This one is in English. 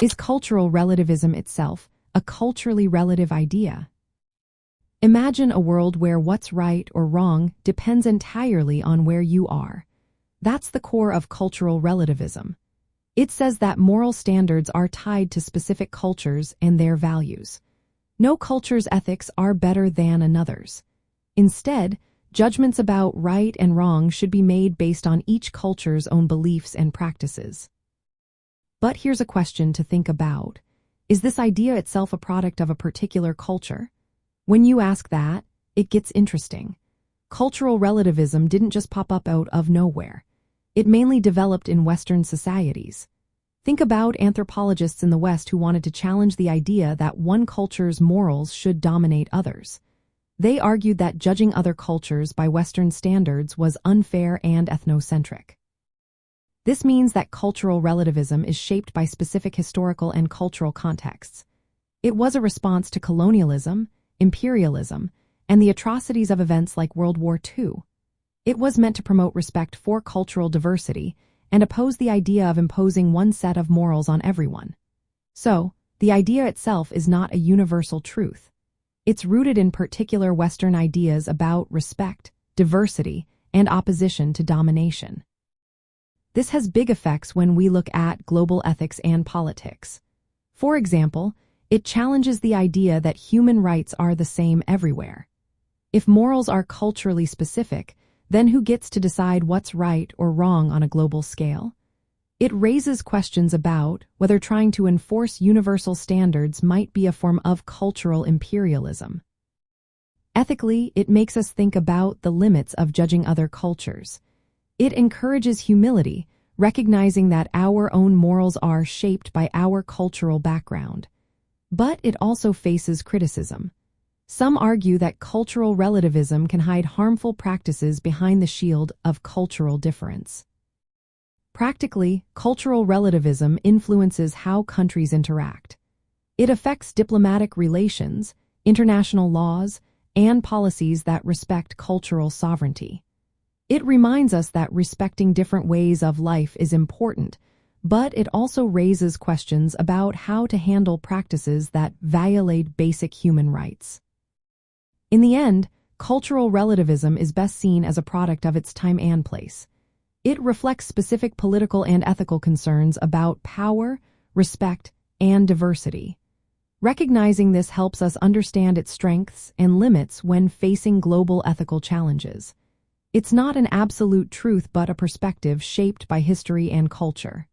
Is cultural relativism itself a culturally relative idea? Imagine a world where what's right or wrong depends entirely on where you are. That's the core of cultural relativism. It says that moral standards are tied to specific cultures and their values. No culture's ethics are better than another's. Instead, judgments about right and wrong should be made based on each culture's own beliefs and practices. But here's a question to think about. Is this idea itself a product of a particular culture? When you ask that, it gets interesting. Cultural relativism didn't just pop up out of nowhere. It mainly developed in Western societies. Think about anthropologists in the West who wanted to challenge the idea that one culture's morals should dominate others. They argued that judging other cultures by Western standards was unfair and ethnocentric. This means that cultural relativism is shaped by specific historical and cultural contexts. It was a response to colonialism, imperialism, and the atrocities of events like World War II. It was meant to promote respect for cultural diversity and oppose the idea of imposing one set of morals on everyone. So, the idea itself is not a universal truth. It's rooted in particular Western ideas about respect, diversity, and opposition to domination. This has big effects when we look at global ethics and politics. For example, it challenges the idea that human rights are the same everywhere. If morals are culturally specific, then who gets to decide what's right or wrong on a global scale? It raises questions about whether trying to enforce universal standards might be a form of cultural imperialism. Ethically, it makes us think about the limits of judging other cultures. It encourages humility, recognizing that our own morals are shaped by our cultural background. But it also faces criticism. Some argue that cultural relativism can hide harmful practices behind the shield of cultural difference. Practically, cultural relativism influences how countries interact. It affects diplomatic relations, international laws, and policies that respect cultural sovereignty. It reminds us that respecting different ways of life is important, but it also raises questions about how to handle practices that violate basic human rights. In the end, cultural relativism is best seen as a product of its time and place. It reflects specific political and ethical concerns about power, respect, and diversity. Recognizing this helps us understand its strengths and limits when facing global ethical challenges. It's not an absolute truth but a perspective shaped by history and culture.